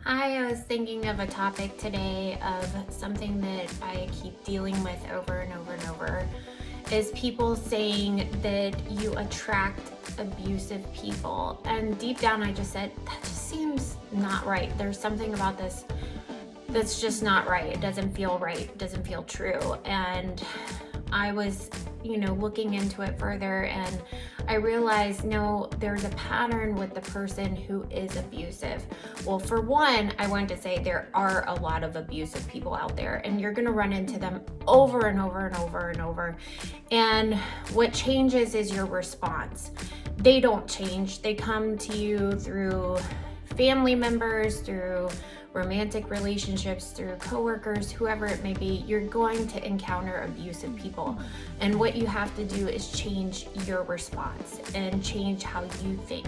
Hi, I was thinking of a topic today of something that I keep dealing with over and over and over is people saying that you attract abusive people. And deep down, I just said, that just seems not right. There's something about this that's just not right. It doesn't feel right. It doesn't feel true. And I was, looking into it further, and I realized, no, there's a pattern with the person who is abusive. Well, for one, I wanted to say there are a lot of abusive people out there, and you're going to run into them over and over and over and over. And what changes is your response. They don't change. They come to you through family members, through romantic relationships, through coworkers, whoever it may be. You're going to encounter abusive people. And what you have to do is change your response and change how you think.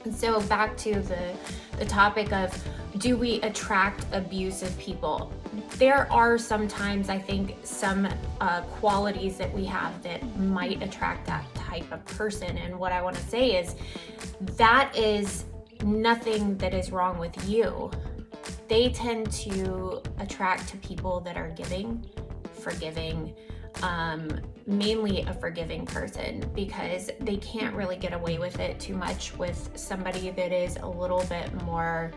And so back to the topic of, do we attract abusive people? There are sometimes, I think, some qualities that we have that might attract that type of person. And what I want to say is that is nothing that is wrong with you. They tend to attract to people that are giving, forgiving, mainly a forgiving person, because they can't really get away with it too much with somebody that is a little bit more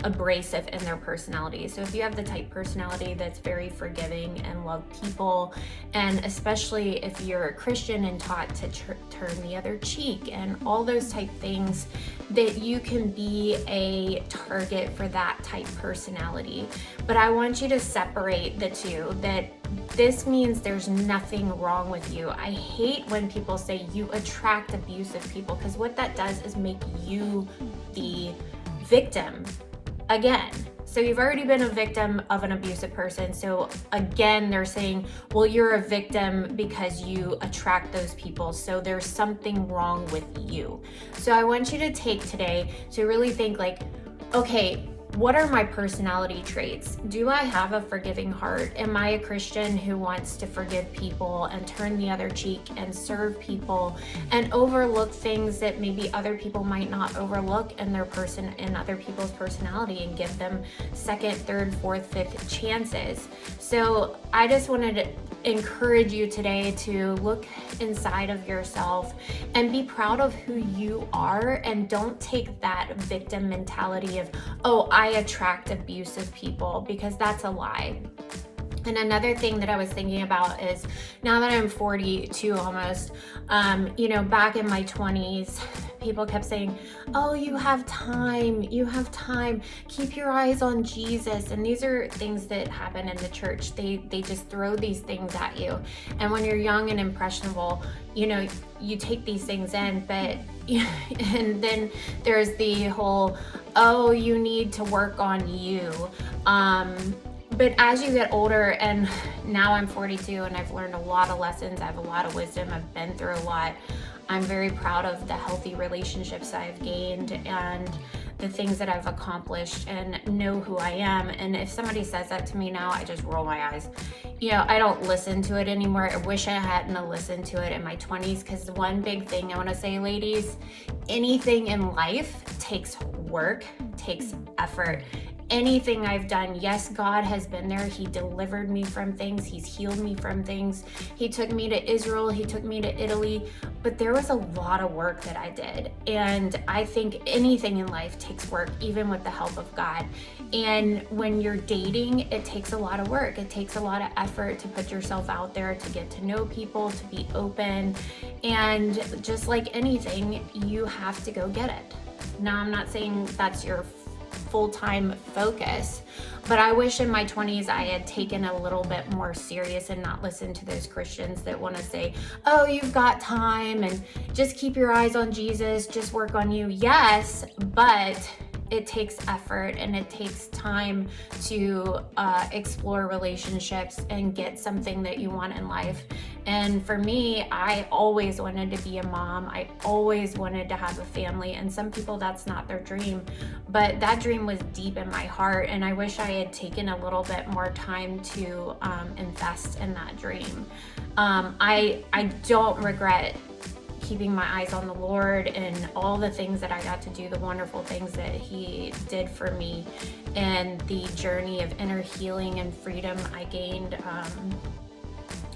abrasive in their personality. So if you have the type personality that's very forgiving and love people, and especially if you're a Christian and taught to turn the other cheek and all those type things, that you can be a target for that type personality. But I want you to separate the two, that this means there's nothing wrong with you. I hate when people say you attract abusive people, because what that does is make you the victim again. So you've already been a victim of an abusive person. So again, they're saying, well, you're a victim because you attract those people. So there's something wrong with you. So I want you to take today to really think like, okay, what are my personality traits? Do I have a forgiving heart? Am I a Christian who wants to forgive people and turn the other cheek and serve people and overlook things that maybe other people might not overlook in their person, in other people's personality, and give them second, third, fourth, fifth chances? So I just wanted to encourage you today to look inside of yourself and be proud of who you are, and don't take that victim mentality of, oh, I attract abusive people, because that's a lie. And another thing that I was thinking about is, now that I'm 42 almost, back in my 20s, people kept saying, oh, you have time, keep your eyes on Jesus. And these are things that happen in the church. They just throw these things at you. And when you're young and impressionable, you take these things in, but and then there's the whole, oh, you need to work on you. But as you get older, and now I'm 42 and I've learned a lot of lessons, I have a lot of wisdom, I've been through a lot. I'm very proud of the healthy relationships I've gained and the things that I've accomplished, and know who I am. And if somebody says that to me now, I just roll my eyes. I don't listen to it anymore. I wish I hadn't listened to it in my 20s, because the one big thing I want to say, ladies, anything in life takes work, takes effort. Anything I've done, yes, God has been there. He delivered me from things. He's healed me from things. He took me to Israel. He took me to Italy. But there was a lot of work that I did. And I think anything in life takes work, even with the help of God. And when you're dating, it takes a lot of work. It takes a lot of effort to put yourself out there, to get to know people, to be open. And just like anything, you have to go get it. Now, I'm not saying that's your full-time focus, but I wish in my 20s I had taken a little bit more serious and not listened to those Christians that want to say, oh, you've got time and just keep your eyes on Jesus, just work on you. Yes, but it takes effort and it takes time to explore relationships and get something that you want in life. And for me, I always wanted to be a mom. I always wanted to have a family. And some people, that's not their dream. But that dream was deep in my heart. And I wish I had taken a little bit more time to invest in that dream. I don't regret keeping my eyes on the Lord and all the things that I got to do, the wonderful things that He did for me, and the journey of inner healing and freedom I gained.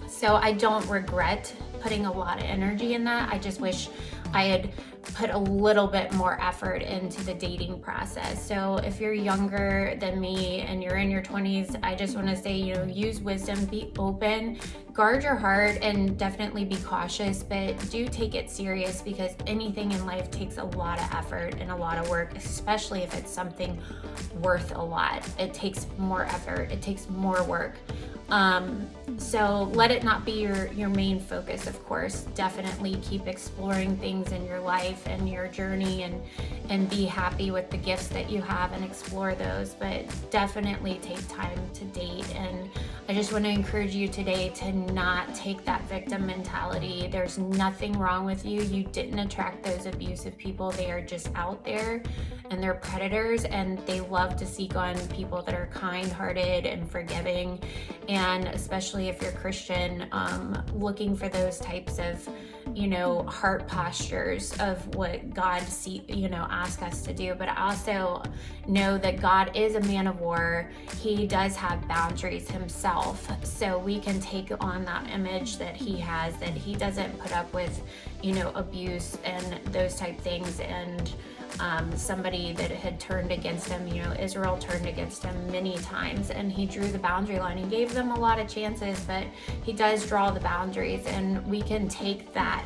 So I don't regret putting a lot of energy in that. I just wish I had put a little bit more effort into the dating process. So if you're younger than me and you're in your 20s, I just want to say, use wisdom, be open, guard your heart, and definitely be cautious, but do take it serious, because anything in life takes a lot of effort and a lot of work, especially if it's something worth a lot. It takes more effort, it takes more work. So let it not be your main focus, of course. Definitely keep exploring things in your life and your journey, and be happy with the gifts that you have and explore those, but definitely take time to date. And I just want to encourage you today to not take that victim mentality. There's nothing wrong with you. You didn't attract those abusive people. They are just out there, and they're predators, and they love to seek on people that are kind-hearted and forgiving. And especially if you're Christian, looking for those types of, heart postures of what God ask us to do. But I also know that God is a man of war. He does have boundaries himself, so we can take on that image that he has, that he doesn't put up with, abuse and those type things. And somebody that had turned against him, Israel turned against him many times, and he drew the boundary line. He gave them a lot of chances, but he does draw the boundaries, and we can take that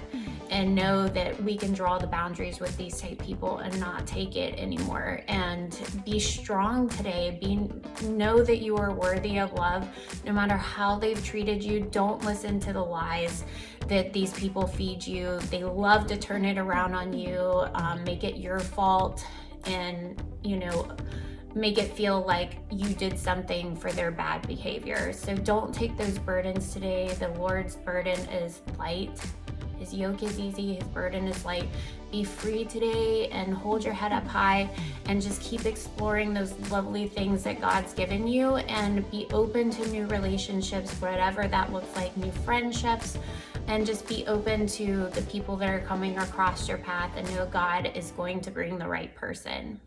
and know that we can draw the boundaries with these type people and not take it anymore. And be strong today. Know that you are worthy of love, no matter how they've treated you. Don't listen to the lies that these people feed you. They love to turn it around on you, make it your fault, and make it feel like you did something for their bad behavior. So don't take those burdens today. The Lord's burden is light. His yoke is easy, his burden is light. Be free today and hold your head up high, and just keep exploring those lovely things that God's given you, and be open to new relationships, whatever that looks like, new friendships, and just be open to the people that are coming across your path, and know God is going to bring the right person.